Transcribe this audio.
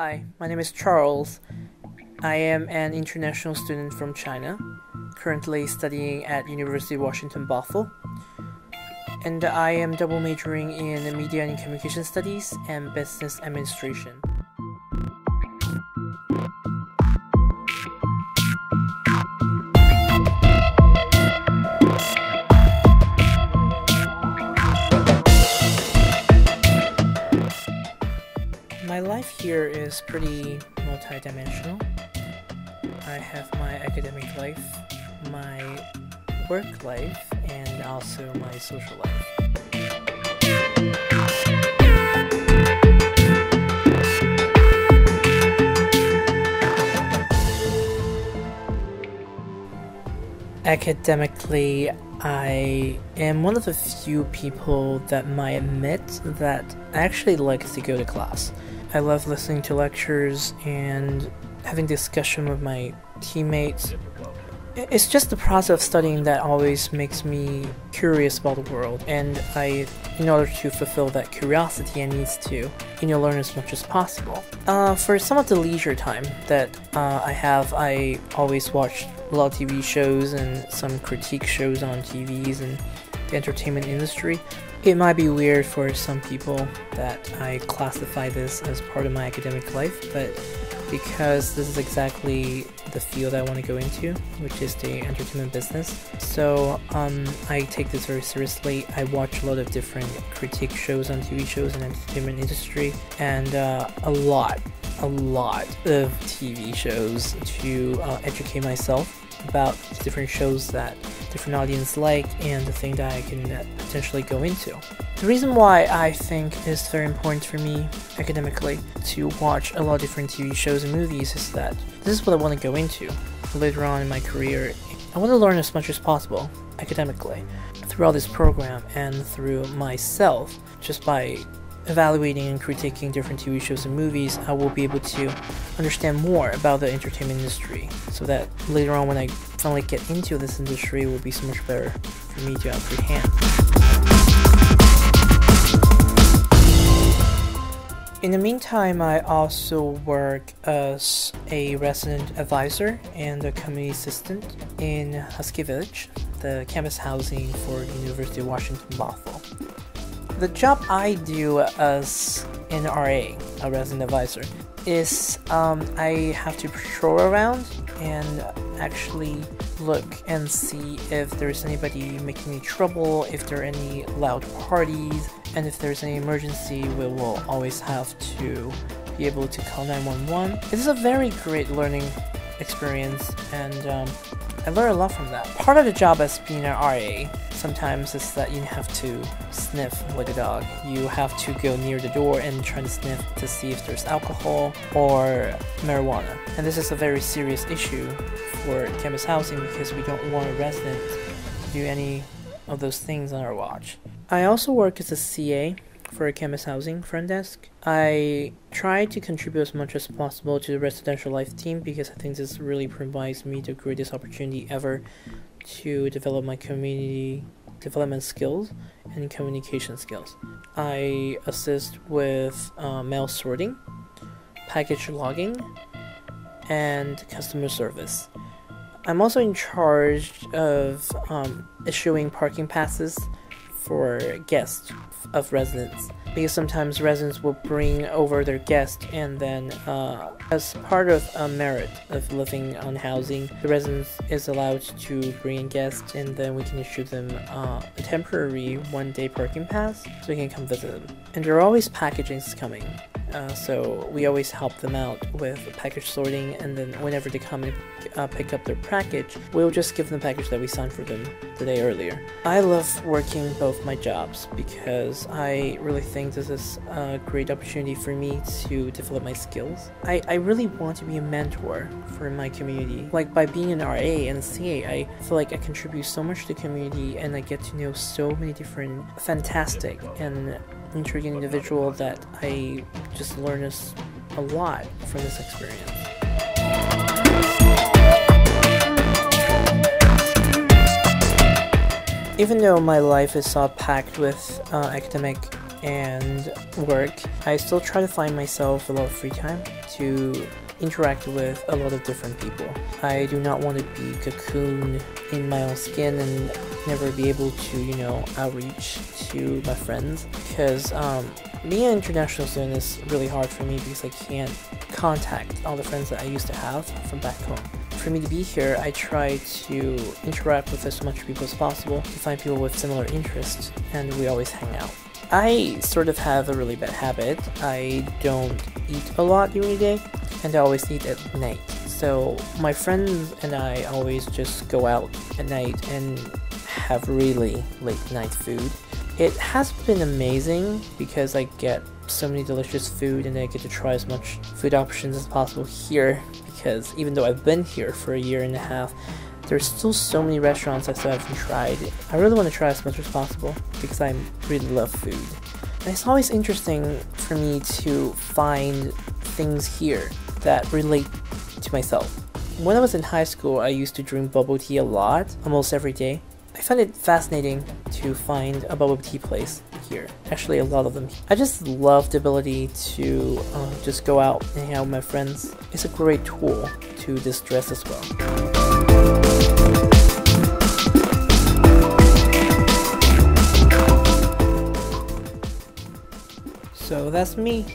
Hi, my name is Charles. I am an international student from China, currently studying at University of Washington, Bothell. And I am double majoring in Media and Communication Studies and Business Administration. My life here is pretty multidimensional. I have my academic life, my work life, and also my social life. Academically, I am one of the few people that might admit that I actually like to go to class. I love listening to lectures and having discussion with my teammates. It's just the process of studying that always makes me curious about the world, and in order to fulfill that curiosity, I need to, learn as much as possible. For some of the leisure time that I have, I always watch a lot of TV shows and some critique shows on TVs and the entertainment industry. It might be weird for some people that I classify this as part of my academic life, but because this is exactly the field I want to go into, which is the entertainment business. So I take this very seriously. I watch a lot of different critique shows on TV shows and entertainment industry, and a lot of TV shows to educate myself about different shows that different audience like and the thing that I can potentially go into. The reason why I think it's very important for me academically to watch a lot of different TV shows and movies is that this is what I want to go into later on in my career. I want to learn as much as possible academically throughout this program and through myself. Just by evaluating and critiquing different TV shows and movies, I will be able to understand more about the entertainment industry, so that later on when I finally get into this industry, it will be so much better for me to apprehend. In the meantime, I also work as a resident advisor and a community assistant in Husky Village, the campus housing for the University of Washington, Bothell. The job I do as an RA, a resident advisor, is I have to patrol around and actually look and see if there's anybody making any trouble, if there are any loud parties, and if there's any emergency, we will always have to be able to call 911. It is a very great learning experience, and I learned a lot from that. Part of the job as being an RA sometimes is that you have to sniff like a dog. You have to go near the door and try to sniff to see if there's alcohol or marijuana. And this is a very serious issue for campus housing because we don't want a resident to do any of those things on our watch. I also work as a CA for a campus housing front desk. I try to contribute as much as possible to the residential life team because I think this really provides me the greatest opportunity ever to develop my community development skills and communication skills. I assist with mail sorting, package logging, and customer service. I'm also in charge of issuing parking passes for guests of residents, because sometimes residents will bring over their guest, and then as part of a merit of living on housing, the residents is allowed to bring in guests, and then we can issue them a temporary one-day parking pass so we can come visit them. And there are always packagings coming, so we always help them out with package sorting, and then whenever they come and pick up their package, we'll just give them the package that we signed for them the day earlier. I love working both my jobs because I really think this is a great opportunity for me to develop my skills. I really want to be a mentor for my community. Like, by being an RA and CA, I feel like I contribute so much to the community, and I get to know so many different fantastic and intriguing individuals that I just learn a lot from this experience. Even though my life is packed with academic and work, I still try to find myself a lot of free time to interact with a lot of different people. I do not want to be cocooned in my own skin and never be able to, outreach to my friends, because being an international student is really hard for me because I can't contact all the friends that I used to have from back home. For me to be here, I try to interact with as much people as possible, to find people with similar interests, and we always hang out. I sort of have a really bad habit. I don't eat a lot during the day, and I always eat at night. So my friends and I always just go out at night and have really late night food. It has been amazing because I get so many delicious food and I get to try as much food options as possible here, because even though I've been here for a year and a half, there's still so many restaurants I still haven't tried. I really want to try as much as possible because I really love food. And it's always interesting for me to find things here that relate to myself. When I was in high school, I used to drink bubble tea a lot, almost every day. I find it fascinating to find a bubble tea place here. Actually, a lot of them. I just love the ability to just go out and hang out with my friends. It's a great tool to distress as well. So that's me.